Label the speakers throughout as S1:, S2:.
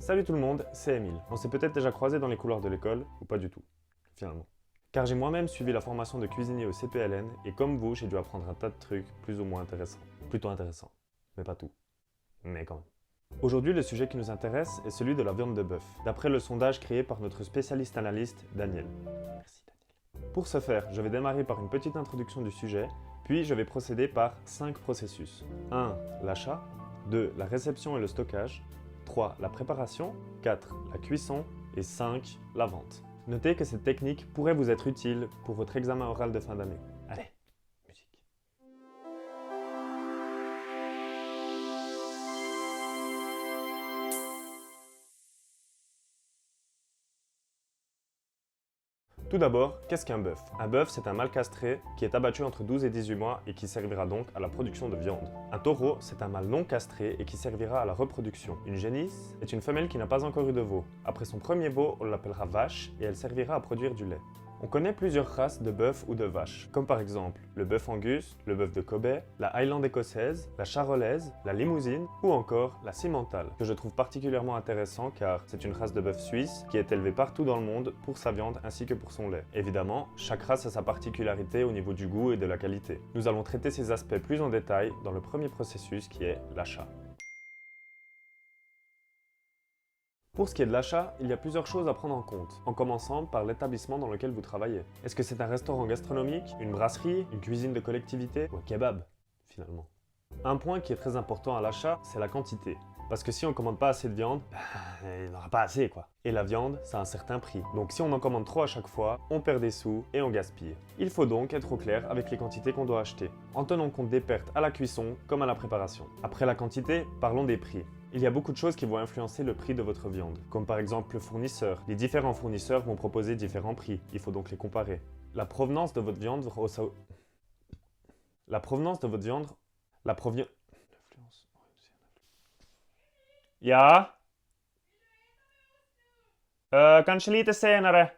S1: Salut tout le monde, c'est Emile. On s'est peut-être déjà croisé dans les couloirs de l'école, ou pas du tout, finalement. Car j'ai moi-même suivi la formation de cuisinier au CPLN, et comme vous, j'ai dû apprendre un tas de trucs plus ou moins intéressants. Plutôt intéressants, mais pas tout. Mais quand même. Aujourd'hui, le sujet qui nous intéresse est celui de la viande de bœuf, d'après le sondage créé par notre spécialiste analyste, Daniel. Merci Daniel. Pour ce faire, je vais démarrer par une petite introduction du sujet, puis je vais procéder par 5 processus. 1. L'achat. 2. La réception et le stockage. 3. La préparation. 4. La cuisson. Et 5. La vente. Notez que cette technique pourrait vous être utile pour votre examen oral de fin d'année. Allez, musique. Tout d'abord, qu'est-ce qu'un bœuf? Un bœuf, c'est un mâle castré qui est abattu entre 12 et 18 mois et qui servira donc à la production de viande. Un taureau, c'est un mâle non castré et qui servira à la reproduction. Une génisse est une femelle qui n'a pas encore eu de veau. Après son premier veau, on l'appellera vache et elle servira à produire du lait. On connaît plusieurs races de bœuf ou de vache, comme par exemple le bœuf angus, le bœuf de Kobe, la Highland écossaise, la charolaise, la limousine ou encore la cimentale, que je trouve particulièrement intéressant car c'est une race de bœuf suisse qui est élevée partout dans le monde pour sa viande ainsi que pour son lait. Évidemment, chaque race a sa particularité au niveau du goût et de la qualité. Nous allons traiter ces aspects plus en détail dans le premier processus qui est l'achat. Pour ce qui est de l'achat, il y a plusieurs choses à prendre en compte, en commençant par l'établissement dans lequel vous travaillez. Est-ce que c'est un restaurant gastronomique, une brasserie, une cuisine de collectivité ou un kebab, finalement? Un point qui est très important à l'achat, c'est la quantité. Parce que si on ne commande pas assez de viande, il n'y en aura pas assez quoi. Et la viande, ça a un certain prix. Donc si on en commande trop à chaque fois, on perd des sous et on gaspille. Il faut donc être au clair avec les quantités qu'on doit acheter, en tenant compte des pertes à la cuisson comme à la préparation. Après la quantité, parlons des prix. Il y a beaucoup de choses qui vont influencer le prix de votre viande, comme par exemple le fournisseur. Les différents fournisseurs vont proposer différents prix, il faut donc les comparer. La provenance de votre viande... La provenance de votre viande... La provenance... Ja? Kanske lite senare.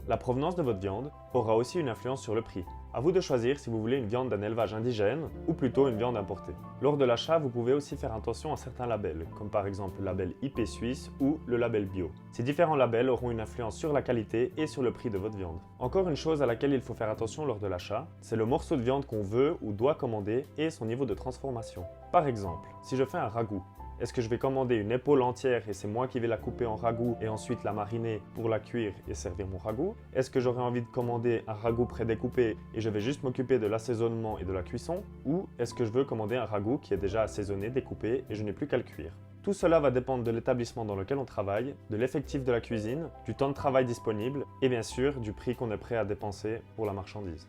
S1: La provenance de votre viande aura aussi une influence sur le prix. À vous de choisir si vous voulez une viande d'un élevage indigène ou plutôt une viande importée. Lors de l'achat, vous pouvez aussi faire attention à certains labels, comme par exemple le label IP Suisse ou le label Bio. Ces différents labels auront une influence sur la qualité et sur le prix de votre viande. Encore une chose à laquelle il faut faire attention lors de l'achat, c'est le morceau de viande qu'on veut ou doit commander et son niveau de transformation. Par exemple, si je fais un ragoût, est-ce que je vais commander une épaule entière et c'est moi qui vais la couper en ragoût et ensuite la mariner pour la cuire et servir mon ragoût? Est-ce que j'aurai envie de commander un ragoût prédécoupé et je vais juste m'occuper de l'assaisonnement et de la cuisson? Ou est-ce que je veux commander un ragoût qui est déjà assaisonné, découpé et je n'ai plus qu'à le cuire? Tout cela va dépendre de l'établissement dans lequel on travaille, de l'effectif de la cuisine, du temps de travail disponible et bien sûr du prix qu'on est prêt à dépenser pour la marchandise.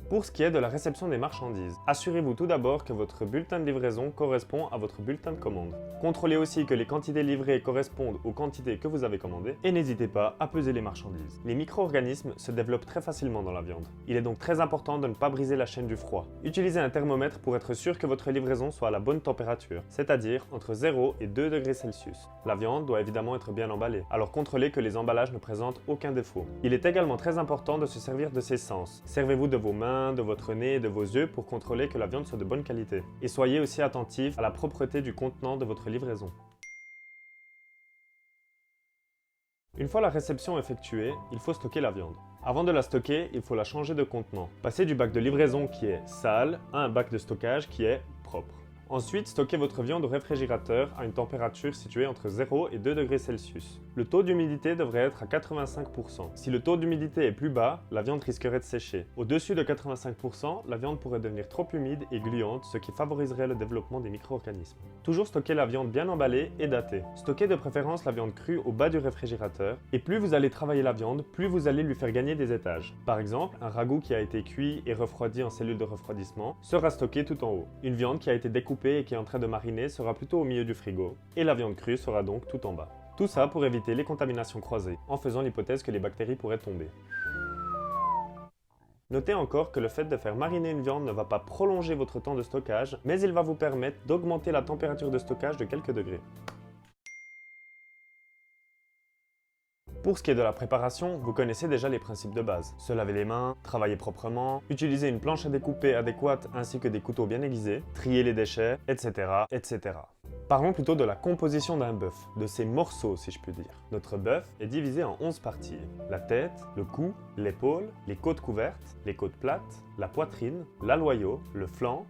S1: Pour ce qui est de la réception des marchandises, assurez-vous tout d'abord que votre bulletin de livraison correspond à votre bulletin de commande. Contrôlez aussi que les quantités livrées correspondent aux quantités que vous avez commandées et n'hésitez pas à peser les marchandises. Les micro-organismes se développent très facilement dans la viande. Il est donc très important de ne pas briser la chaîne du froid. Utilisez un thermomètre pour être sûr que votre livraison soit à la bonne température, c'est-à-dire entre 0 et 2 degrés Celsius. La viande doit évidemment être bien emballée, alors contrôlez que les emballages ne présentent aucun défaut. Il est également très important de se servir de ses sens. Servez-vous de vos mains, de votre nez et de vos yeux pour contrôler que la viande soit de bonne qualité. Et soyez aussi attentif à la propreté du contenant de votre livraison. Une fois la réception effectuée, il faut stocker la viande. Avant de la stocker, il faut la changer de contenant. Passer du bac de livraison qui est sale à un bac de stockage qui est propre. Ensuite, stockez votre viande au réfrigérateur à une température située entre 0 et 2 degrés Celsius. Le taux d'humidité devrait être à 85%. Si le taux d'humidité est plus bas, la viande risquerait de sécher. Au-dessus de 85%, la viande pourrait devenir trop humide et gluante, ce qui favoriserait le développement des micro-organismes. Toujours stocker la viande bien emballée et datée. Stockez de préférence la viande crue au bas du réfrigérateur, et plus vous allez travailler la viande, plus vous allez lui faire gagner des étages. Par exemple, un ragoût qui a été cuit et refroidi en cellule de refroidissement sera stocké tout en haut. Une viande qui a été découpée et qui est en train de mariner sera plutôt au milieu du frigo, et la viande crue sera donc tout en bas. Tout ça pour éviter les contaminations croisées, en faisant l'hypothèse que les bactéries pourraient tomber. Notez encore que le fait de faire mariner une viande ne va pas prolonger votre temps de stockage, mais il va vous permettre d'augmenter la température de stockage de quelques degrés. Pour ce qui est de la préparation, vous connaissez déjà les principes de base. Se laver les mains, travailler proprement, utiliser une planche à découper adéquate ainsi que des couteaux bien aiguisés, trier les déchets, etc. etc. Parlons plutôt de la composition d'un bœuf, de ses morceaux si je puis dire. Notre bœuf est divisé en 11 parties. La tête, le cou, l'épaule, les côtes couvertes, les côtes plates, la poitrine, l'aloyau, le flanc,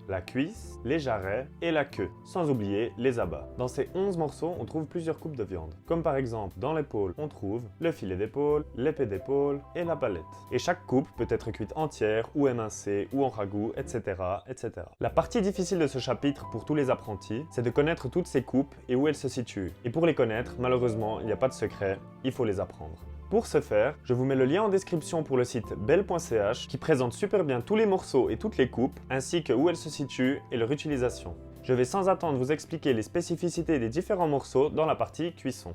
S1: la cuisse, les jarrets et la queue, sans oublier les abats. Dans ces 11 morceaux, on trouve plusieurs coupes de viande. Comme par exemple, dans l'épaule, on trouve le filet d'épaule, l'épée d'épaule et la palette. Et chaque coupe peut être cuite entière ou émincée ou en ragoût, etc., etc. La partie difficile de ce chapitre pour tous les apprentis, c'est de connaître toutes ces coupes et où elles se situent. Et pour les connaître, malheureusement, il n'y a pas de secret, il faut les apprendre. Pour ce faire, je vous mets le lien en description pour le site belle.ch qui présente super bien tous les morceaux et toutes les coupes, ainsi que où elles se situent et leur utilisation. Je vais sans attendre vous expliquer les spécificités des différents morceaux dans la partie cuisson.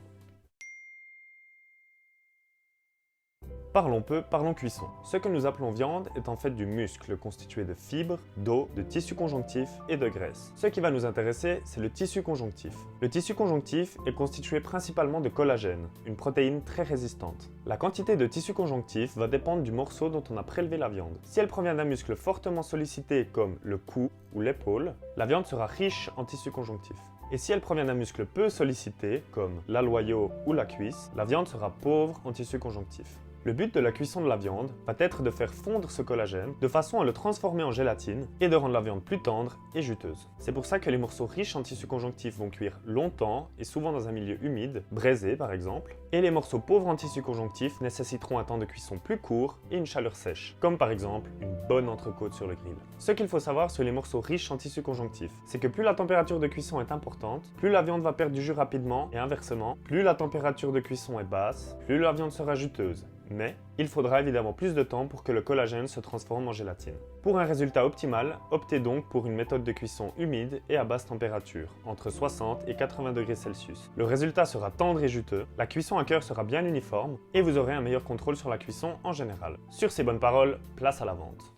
S1: Parlons peu, parlons cuisson. Ce que nous appelons viande est en fait du muscle constitué de fibres, d'eau, de tissu conjonctif et de graisse. Ce qui va nous intéresser, c'est le tissu conjonctif. Le tissu conjonctif est constitué principalement de collagène, une protéine très résistante. La quantité de tissu conjonctif va dépendre du morceau dont on a prélevé la viande. Si elle provient d'un muscle fortement sollicité comme le cou ou l'épaule, la viande sera riche en tissu conjonctif. Et si elle provient d'un muscle peu sollicité, comme l'aloyau ou la cuisse, la viande sera pauvre en tissu conjonctif. Le but de la cuisson de la viande va être de faire fondre ce collagène de façon à le transformer en gélatine et de rendre la viande plus tendre et juteuse. C'est pour ça que les morceaux riches en tissu conjonctif vont cuire longtemps et souvent dans un milieu humide, braisé par exemple, et les morceaux pauvres en tissu conjonctif nécessiteront un temps de cuisson plus court et une chaleur sèche, comme par exemple une bonne entrecôte sur le grill. Ce qu'il faut savoir sur les morceaux riches en tissu conjonctif, c'est que plus la température de cuisson est importante, plus la viande va perdre du jus rapidement et inversement, plus la température de cuisson est basse, plus la viande sera juteuse. Mais il faudra évidemment plus de temps pour que le collagène se transforme en gélatine. Pour un résultat optimal, optez donc pour une méthode de cuisson humide et à basse température, entre 60 et 80 degrés Celsius. Le résultat sera tendre et juteux, la cuisson à cœur sera bien uniforme et vous aurez un meilleur contrôle sur la cuisson en général. Sur ces bonnes paroles, place à la vente.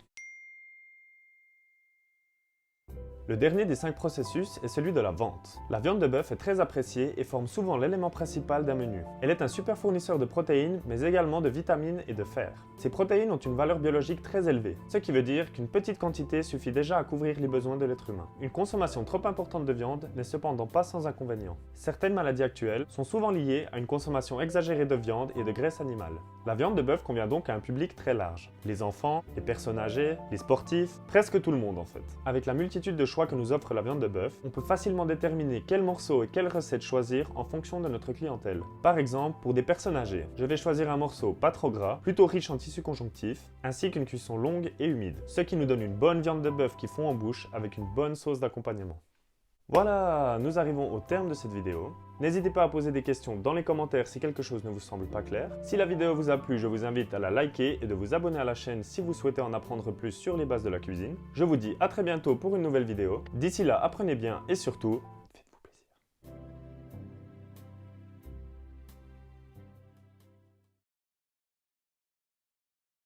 S1: Le dernier des 5 processus est celui de la vente. La viande de bœuf est très appréciée et forme souvent l'élément principal d'un menu. Elle est un super fournisseur de protéines, mais également de vitamines et de fer. Ces protéines ont une valeur biologique très élevée, ce qui veut dire qu'une petite quantité suffit déjà à couvrir les besoins de l'être humain. Une consommation trop importante de viande n'est cependant pas sans inconvénients. Certaines maladies actuelles sont souvent liées à une consommation exagérée de viande et de graisse animale. La viande de bœuf convient donc à un public très large. Les enfants, les personnes âgées, les sportifs, presque tout le monde en fait. Avec la multitude de choix que nous offre la viande de bœuf, on peut facilement déterminer quel morceau et quelle recette choisir en fonction de notre clientèle. Par exemple, pour des personnes âgées, je vais choisir un morceau pas trop gras, plutôt riche en tissu conjonctif, ainsi qu'une cuisson longue et humide, ce qui nous donne une bonne viande de bœuf qui fond en bouche avec une bonne sauce d'accompagnement. Voilà, nous arrivons au terme de cette vidéo. N'hésitez pas à poser des questions dans les commentaires si quelque chose ne vous semble pas clair. Si la vidéo vous a plu, je vous invite à la liker et de vous abonner à la chaîne si vous souhaitez en apprendre plus sur les bases de la cuisine. Je vous dis à très bientôt pour une nouvelle vidéo. D'ici là, apprenez bien et surtout,